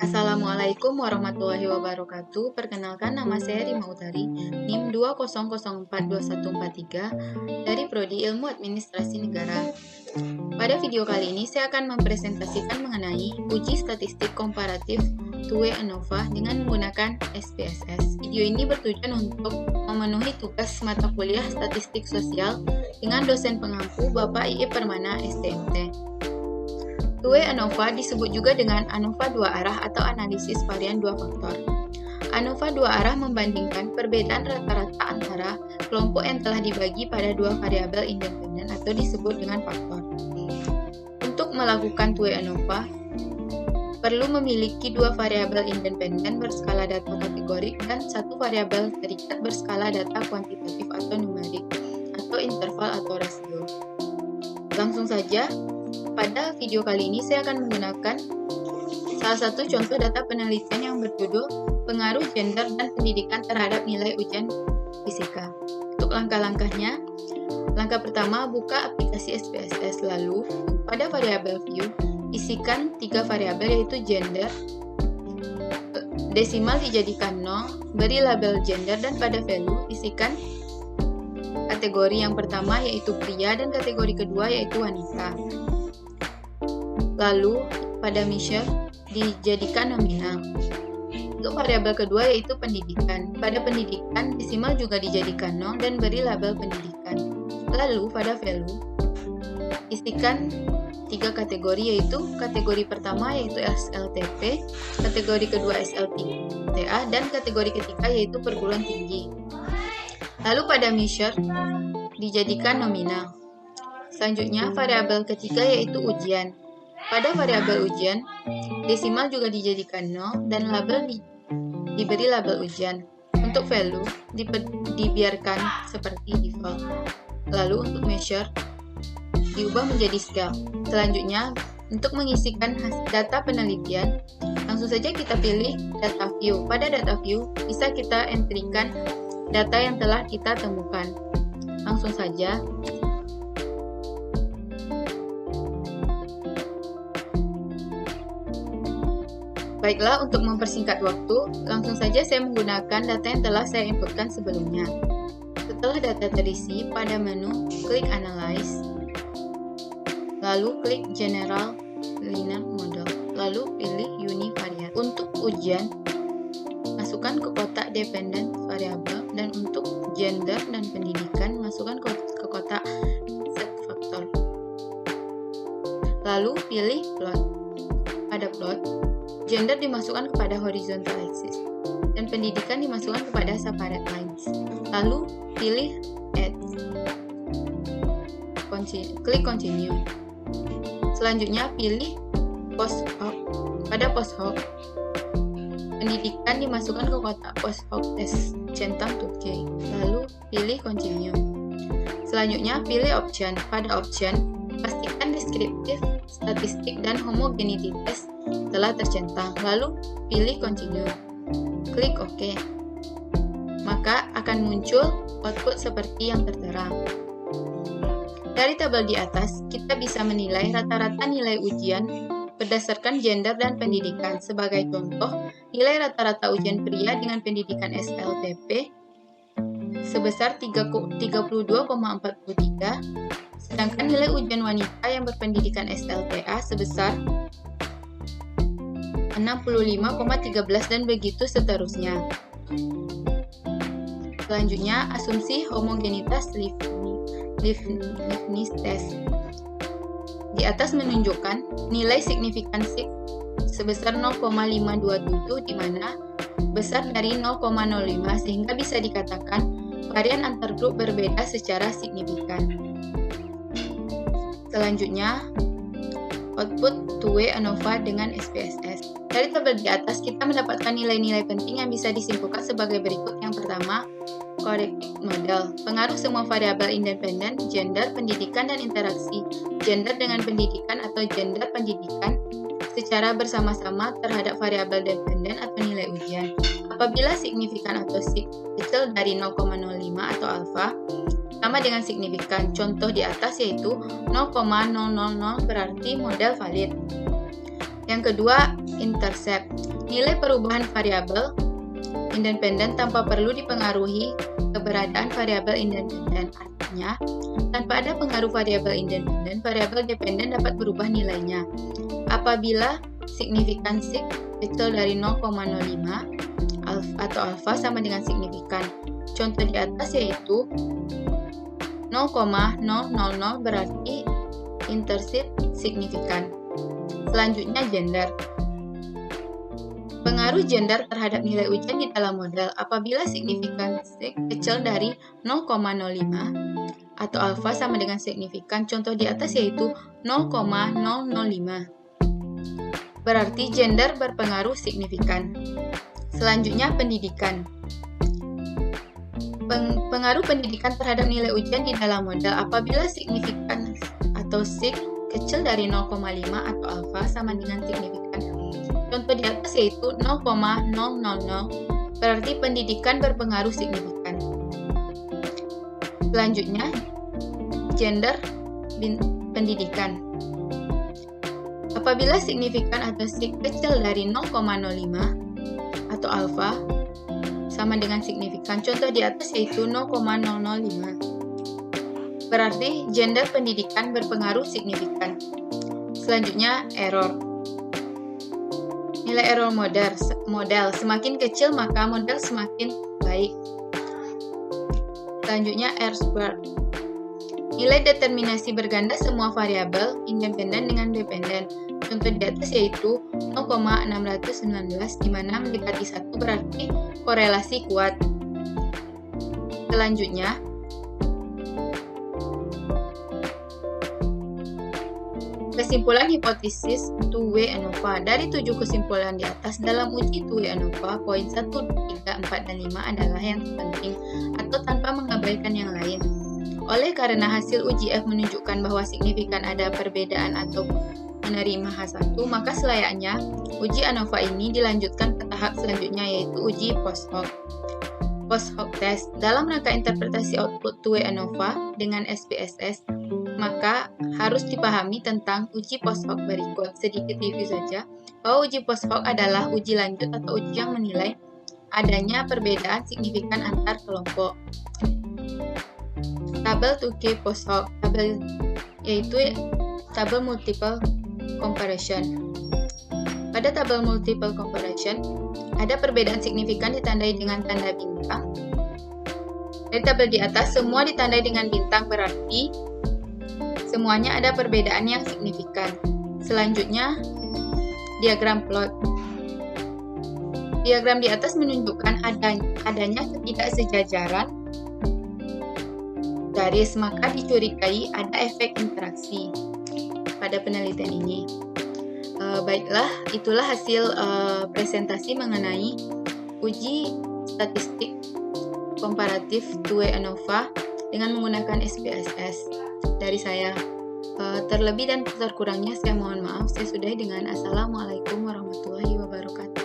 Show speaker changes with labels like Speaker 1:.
Speaker 1: Assalamualaikum warahmatullahi wabarakatuh. Perkenalkan, nama saya Rima Utari, NIM 200424143 dari Prodi Ilmu Administrasi Negara. Pada video kali ini saya akan mempresentasikan mengenai uji statistik komparatif TUE ANOVA dengan menggunakan SPSS. Video ini bertujuan untuk memenuhi tugas mata kuliah Statistik Sosial dengan dosen pengampu Bapak I.E. Permana, STMT. TUE ANOVA disebut juga dengan ANOVA dua arah atau analisis varian dua faktor. ANOVA dua arah membandingkan perbedaan rata-rata antara kelompok yang telah dibagi pada dua variabel independen atau disebut dengan faktor. Untuk melakukan TUE ANOVA, perlu memiliki dua variabel independen berskala data kategorik dan satu variabel terikat berskala data kuantitatif atau numerik, atau interval atau rasio. Langsung saja, pada video kali ini saya akan menggunakan salah satu contoh data penelitian yang berjudul Pengaruh Gender dan Pendidikan Terhadap Nilai Ujian Fisika. Untuk langkah-langkahnya, langkah pertama, buka aplikasi SPSS, lalu pada variabel view, isikan tiga variabel yaitu gender, desimal dijadikan 0, beri label gender, dan pada value isikan kategori yang pertama yaitu pria dan kategori kedua yaitu wanita. Lalu pada measure dijadikan nominal. Untuk variabel kedua yaitu pendidikan. Pada pendidikan desimal juga dijadikan 0 dan beri label pendidikan. Lalu pada value isikan tiga kategori yaitu kategori pertama yaitu SLTP, kategori kedua SLTA, dan kategori ketiga yaitu perguruan tinggi. Lalu pada measure dijadikan nominal. Selanjutnya variabel ketiga yaitu ujian. Pada variabel ujian, desimal juga dijadikan 0 dan label diberi label ujian. Untuk value dibiarkan seperti default. Lalu untuk measure diubah menjadi scale. Selanjutnya, untuk mengisikan data penelitian, langsung saja kita pilih data view. Pada data view, bisa kita entrykan data yang telah kita temukan. Langsung saja. Baiklah, untuk mempersingkat waktu, langsung saja saya menggunakan data yang telah saya inputkan sebelumnya. Setelah data terisi, pada menu, klik Analyze, lalu klik General Linear Model, lalu pilih Univariate. Untuk ujian, masukkan ke kotak Dependent Variable, dan untuk gender dan pendidikan, masukkan ke kotak Set Factor. Lalu pilih Plot. Pada plot, gender dimasukkan kepada horizontal axis dan pendidikan dimasukkan kepada separate lines. Lalu pilih Add. Klik Continue. Selanjutnya pilih Post Hoc. Pada Post Hoc, pendidikan dimasukkan ke kotak Post Hoc Test centang Turkey. Lalu pilih Continue. Selanjutnya pilih Option. Pada Option, pastikan deskriptif, statistik, dan homogeneity test telah tercentang, lalu pilih Continue. Klik OK. Maka akan muncul output seperti yang tertera. Dari tabel di atas, kita bisa menilai rata-rata nilai ujian berdasarkan gender dan pendidikan. Sebagai contoh, nilai rata-rata ujian pria dengan pendidikan SLTP sebesar 32,43, sedangkan nilai ujian wanita yang berpendidikan SLTA sebesar 65,13 dan begitu seterusnya. Selanjutnya, asumsi homogenitas Leibniz test. Di atas menunjukkan nilai signifikansi sebesar 0,527 di mana besar dari 0,05 sehingga bisa dikatakan varian antar grup berbeda secara signifikan. Selanjutnya, output TUE ANOVA dengan SPSS. Dari tabel di atas, kita mendapatkan nilai-nilai penting yang bisa disimpulkan sebagai berikut. Yang pertama, corrective model. Pengaruh semua variabel independen, gender, pendidikan, dan interaksi gender dengan pendidikan atau gender pendidikan secara bersama-sama terhadap variabel dependen atau nilai ujian. Apabila signifikan atau kecil dari 0,05 atau alfa, sama dengan signifikan. Contoh di atas yaitu 0,000 berarti model valid. Yang kedua, intercept. nilai perubahan variabel independen tanpa perlu dipengaruhi keberadaan variabel independen. Artinya, tanpa ada pengaruh variabel independen, variabel dependen dapat berubah nilainya. Apabila signifikan sig kecil dari 0,05 atau alfa sama dengan signifikan. Contoh di atas yaitu 0,000 berarti intercept signifikan. Selanjutnya gender. Pengaruh gender terhadap nilai ujian di dalam model apabila signifikan sig kecil dari 0,05 atau alfa sama dengan signifikan. Contoh di atas yaitu 0,005. Berarti gender berpengaruh signifikan. Selanjutnya pendidikan. Pengaruh pendidikan terhadap nilai ujian di dalam model apabila signifikan atau sig kecil dari 0,5 atau alfa sama dengan signifikan. Contoh di atas yaitu 0,000. Berarti pendidikan berpengaruh signifikan. Selanjutnya, gender pendidikan. Apabila signifikan atau sig kecil dari 0,05 atau alfa sama dengan signifikan. Contoh di atas yaitu 0,005. Berarti gender pendidikan berpengaruh signifikan. Selanjutnya, error. Nilai error model semakin kecil maka model semakin baik. Selanjutnya, R-squared. Nilai determinasi berganda semua variabel independen dengan dependen. Contoh di atas yaitu 0,619 di mana mendekati 1 berarti korelasi kuat. Selanjutnya, kesimpulan hipotesis two-way ANOVA. Dari 7 kesimpulan di atas dalam uji two-way ANOVA, poin 1, 3, 4, dan 5 adalah yang terpenting atau tanpa mengabaikan yang lain. Oleh karena hasil uji F menunjukkan bahwa signifikan ada perbedaan atau menerima H1, maka selayaknya uji ANOVA ini dilanjutkan ke tahap selanjutnya yaitu uji post hoc. Post hoc test dalam rangka interpretasi output two-way ANOVA dengan SPSS, maka harus dipahami tentang uji post hoc berikut. Sedikit review saja, bahwa uji post hoc adalah uji lanjut atau uji yang menilai adanya perbedaan signifikan antar kelompok. Tabel 2K post hoc, yaitu tabel multiple comparison. Pada tabel multiple comparison, ada perbedaan signifikan ditandai dengan tanda bintang. Dari tabel di atas, semua ditandai dengan bintang berarti semuanya ada perbedaan yang signifikan. Selanjutnya, diagram plot. Diagram di atas menunjukkan adanya ketidaksejajaran garis, maka dicurigai ada efek interaksi pada penelitian ini. Baiklah, itulah hasil presentasi mengenai uji statistik komparatif two-way ANOVA dengan menggunakan SPSS dari saya. Terlebih dan terkurangnya saya mohon maaf. Saya sudahi dengan Assalamualaikum warahmatullahi wabarakatuh.